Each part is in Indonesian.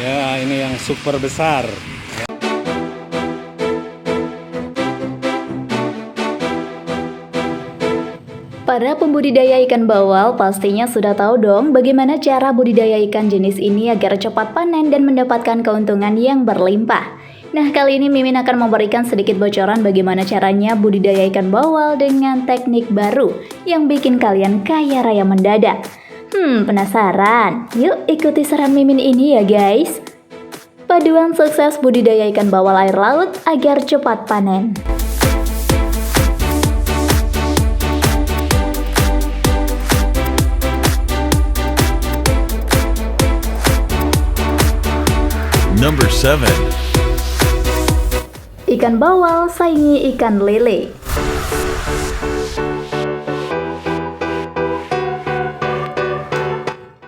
Ya, ini yang super besar. Para pembudidaya ikan bawal pastinya sudah tahu dong bagaimana cara budidaya ikan jenis ini agar cepat panen dan mendapatkan keuntungan yang berlimpah. Nah, kali ini Mimin akan memberikan sedikit bocoran bagaimana caranya budidaya ikan bawal dengan teknik baru yang bikin kalian kaya raya mendadak. Penasaran? Yuk ikuti saran Mimin ini ya guys. Paduan sukses budidaya ikan bawal air laut agar cepat panen. Number 7. Ikan bawal saingi ikan lele.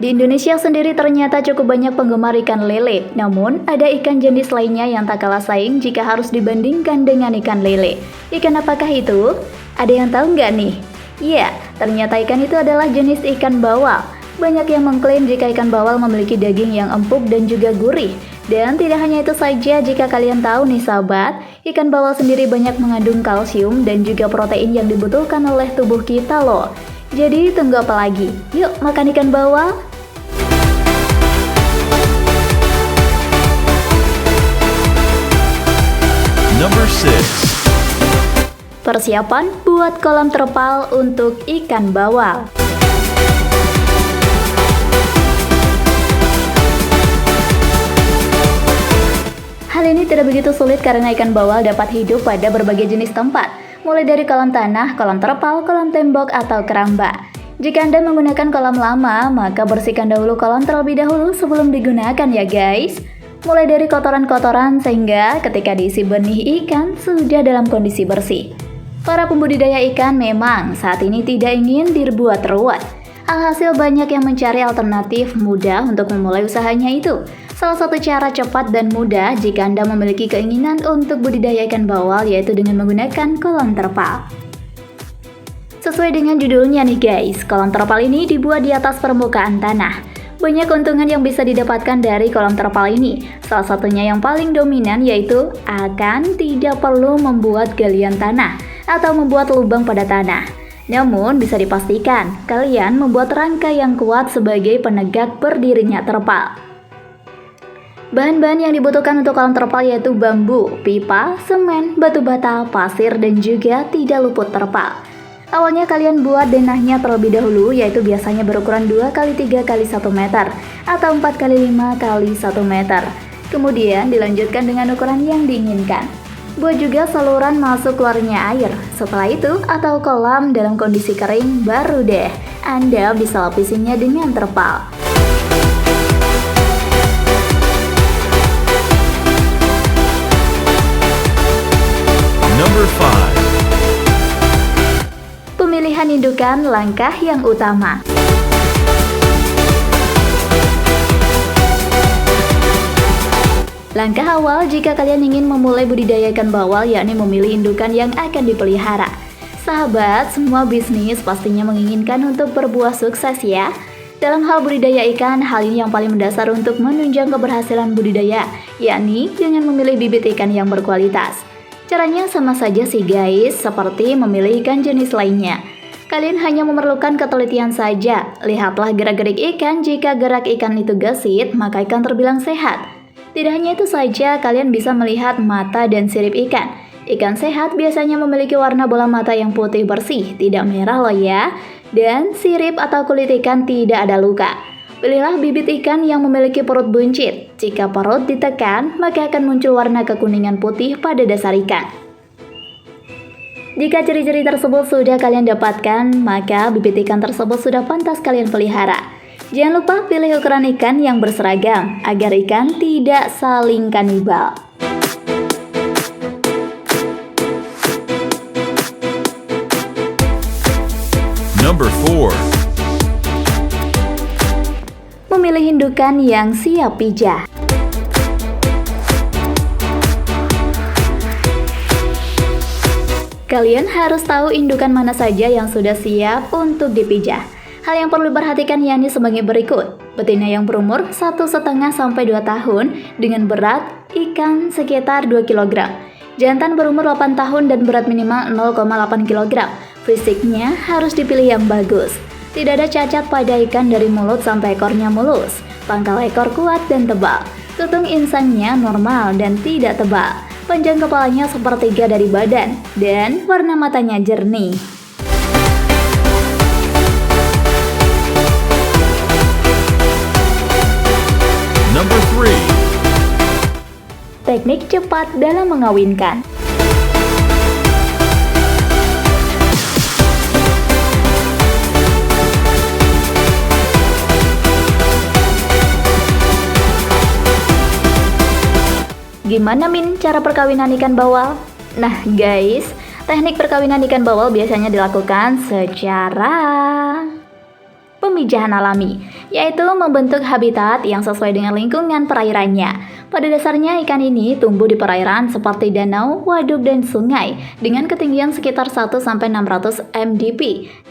Di Indonesia sendiri ternyata cukup banyak penggemar ikan lele. Namun, ada ikan jenis lainnya yang tak kalah saing jika harus dibandingkan dengan ikan lele. Ikan apakah itu? Ada yang tahu nggak nih? Ya, ternyata ikan itu adalah jenis ikan bawal. Banyak yang mengklaim jika ikan bawal memiliki daging yang empuk dan juga gurih. Dan tidak hanya itu saja, jika kalian tahu nih sahabat, ikan bawal sendiri banyak mengandung kalsium dan juga protein yang dibutuhkan oleh tubuh kita loh. Jadi tunggu apa lagi? Yuk makan ikan bawal! Number 6. Persiapan buat kolam terpal untuk ikan bawal. Hal ini tidak begitu sulit karena ikan bawal dapat hidup pada berbagai jenis tempat, mulai dari kolam tanah, kolam terpal, kolam tembok, atau keramba. Jika Anda menggunakan kolam lama, maka bersihkan dahulu kolam terlebih dahulu sebelum digunakan ya guys. Mulai dari kotoran-kotoran sehingga ketika diisi benih ikan sudah dalam kondisi bersih. Para pembudidaya ikan memang saat ini tidak ingin dibuat ruwet. Alhasil banyak yang mencari alternatif mudah untuk memulai usahanya itu. Salah satu cara cepat dan mudah jika Anda memiliki keinginan untuk budidaya ikan bawal yaitu dengan menggunakan kolam terpal. Sesuai dengan judulnya nih guys, kolam terpal ini dibuat di atas permukaan tanah. Banyak keuntungan yang bisa didapatkan dari kolam terpal ini. Salah satunya yang paling dominan yaitu akan tidak perlu membuat galian tanah atau membuat lubang pada tanah. Namun bisa dipastikan, kalian membuat rangka yang kuat sebagai penegak berdirinya terpal. Bahan-bahan yang dibutuhkan untuk kolam terpal yaitu bambu, pipa, semen, batu bata, pasir, dan juga tidak luput terpal. Awalnya kalian buat denahnya terlebih dahulu yaitu biasanya berukuran 2x3x1 meter atau 4x5x1 meter. Kemudian dilanjutkan dengan ukuran yang diinginkan. Buat juga saluran masuk keluarnya air. Setelah itu atau kolam dalam kondisi kering baru deh Anda bisa lapisinya dengan terpal. Number 5. Pemilihan indukan langkah yang utama. Langkah awal jika kalian ingin memulai budidaya ikan bawal yakni memilih indukan yang akan dipelihara. Sahabat, semua bisnis pastinya menginginkan untuk berbuah sukses ya. Dalam hal budidaya ikan, hal ini yang paling mendasar untuk menunjang keberhasilan budidaya, yakni dengan memilih bibit ikan yang berkualitas. Caranya sama saja sih guys, seperti memilih ikan jenis lainnya. Kalian hanya memerlukan ketelitian saja. Lihatlah gerak-gerik ikan, jika gerak ikan itu gesit, maka ikan terbilang sehat. Tidak hanya itu saja, kalian bisa melihat mata dan sirip ikan. Ikan sehat biasanya memiliki warna bola mata yang putih bersih, tidak merah loh ya. Dan sirip atau kulit ikan tidak ada luka. Pilihlah bibit ikan yang memiliki perut buncit. Jika perut ditekan, maka akan muncul warna kekuningan putih pada dasar ikan. Jika ciri-ciri tersebut sudah kalian dapatkan, maka bibit ikan tersebut sudah pantas kalian pelihara. Jangan lupa pilih ukuran ikan yang berseragam, agar ikan tidak saling kanibal. Number 4. Memilih indukan yang siap pijah. Kalian harus tahu indukan mana saja yang sudah siap untuk dipijah. Hal yang perlu diperhatikan yakni sebagai berikut. Betina yang berumur 1,5 sampai 2 tahun dengan berat ikan sekitar 2 kg. Jantan berumur 8 tahun dan berat minimal 0,8 kg. Fisiknya harus dipilih yang bagus. Tidak ada cacat pada ikan dari mulut sampai ekornya mulus. Pangkal ekor kuat dan tebal. Tutung insangnya normal dan tidak tebal. Panjang kepalanya sepertiga dari badan dan warna matanya jernih. Number 3. Teknik cepat dalam mengawinkan. Gimana Min cara perkawinan ikan bawal? Nah guys, teknik perkawinan ikan bawal biasanya dilakukan secara pemijahan alami, yaitu membentuk habitat yang sesuai dengan lingkungan perairannya. Pada dasarnya ikan ini tumbuh di perairan seperti danau, waduk, dan sungai dengan ketinggian sekitar 1-600 mdp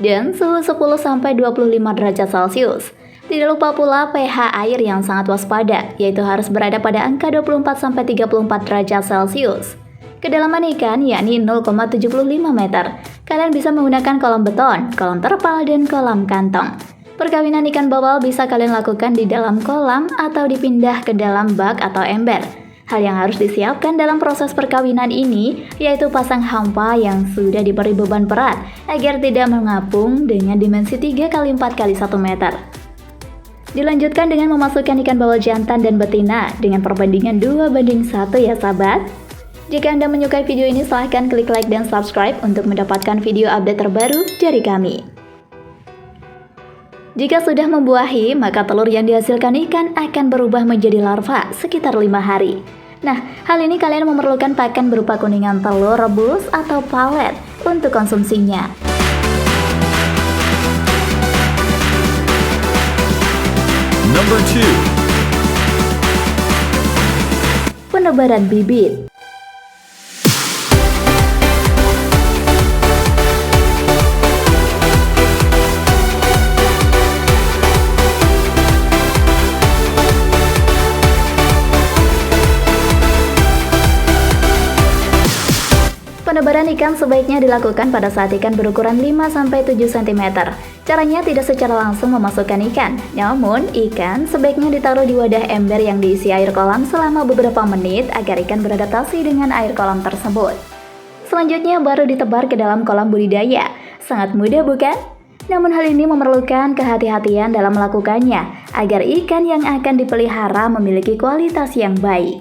dan suhu 10-25 derajat Celcius. Tidak lupa pula pH air yang sangat waspada, yaitu harus berada pada angka 24-34 derajat Celcius. Kedalaman ikan yakni 0,75 meter. Kalian bisa menggunakan kolam beton, kolam terpal, dan kolam kantong. Perkawinan ikan bawal bisa kalian lakukan di dalam kolam atau dipindah ke dalam bak atau ember. Hal yang harus disiapkan dalam proses perkawinan ini yaitu pasang hampa yang sudah diberi beban berat agar tidak mengapung dengan dimensi 3x4x1 meter. Dilanjutkan dengan memasukkan ikan bawal jantan dan betina dengan perbandingan 2:1 ya sahabat. Jika Anda menyukai video ini silahkan klik like dan subscribe untuk mendapatkan video update terbaru dari kami. Jika sudah membuahi, maka telur yang dihasilkan ikan akan berubah menjadi larva sekitar 5 hari. Nah, hal ini kalian memerlukan pakan berupa kuningan telur rebus atau palet untuk konsumsinya. Number 2. Penebaran bibit. Penebaran ikan sebaiknya dilakukan pada saat ikan berukuran 5-7 cm. Caranya tidak secara langsung memasukkan ikan, namun ikan sebaiknya ditaruh di wadah ember yang diisi air kolam selama beberapa menit agar ikan beradaptasi dengan air kolam tersebut. Selanjutnya baru ditebar ke dalam kolam budidaya. Sangat mudah bukan? Namun hal ini memerlukan kehati-hatian dalam melakukannya agar ikan yang akan dipelihara memiliki kualitas yang baik.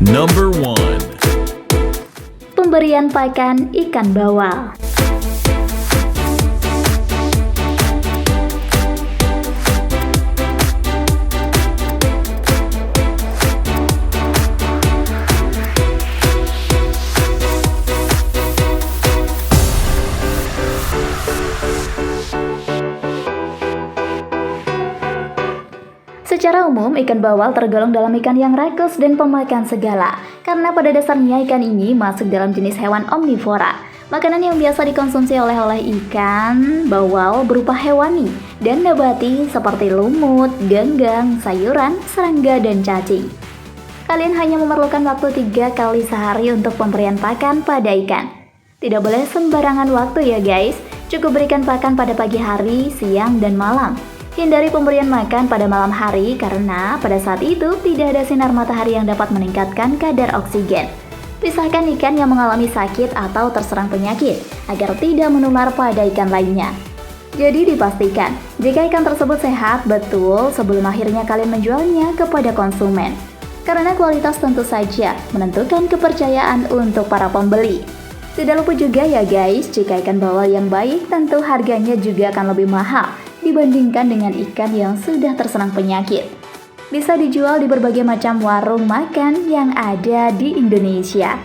Number 1. Pemberian pakan ikan bawal. Secara umum, ikan bawal tergolong dalam ikan yang rakus dan pemakan segala, karena pada dasarnya ikan ini masuk dalam jenis hewan omnivora. Makanan yang biasa dikonsumsi oleh ikan bawal berupa hewani dan nabati seperti lumut, ganggang, sayuran, serangga, dan cacing. Kalian hanya memerlukan waktu 3 kali sehari untuk pemberian pakan pada ikan. Tidak boleh sembarangan waktu ya guys, cukup berikan pakan pada pagi hari, siang, dan malam. Hindari pemberian makan pada malam hari karena pada saat itu tidak ada sinar matahari yang dapat meningkatkan kadar oksigen. Pisahkan ikan yang mengalami sakit atau terserang penyakit agar tidak menular pada ikan lainnya. Jadi dipastikan jika ikan tersebut sehat betul sebelum akhirnya kalian menjualnya kepada konsumen. Karena kualitas tentu saja menentukan kepercayaan untuk para pembeli. Tidak lupa juga ya guys, jika ikan bawal yang baik tentu harganya juga akan lebih mahal dibandingkan dengan ikan yang sudah terserang penyakit. Bisa dijual di berbagai macam warung makan yang ada di Indonesia.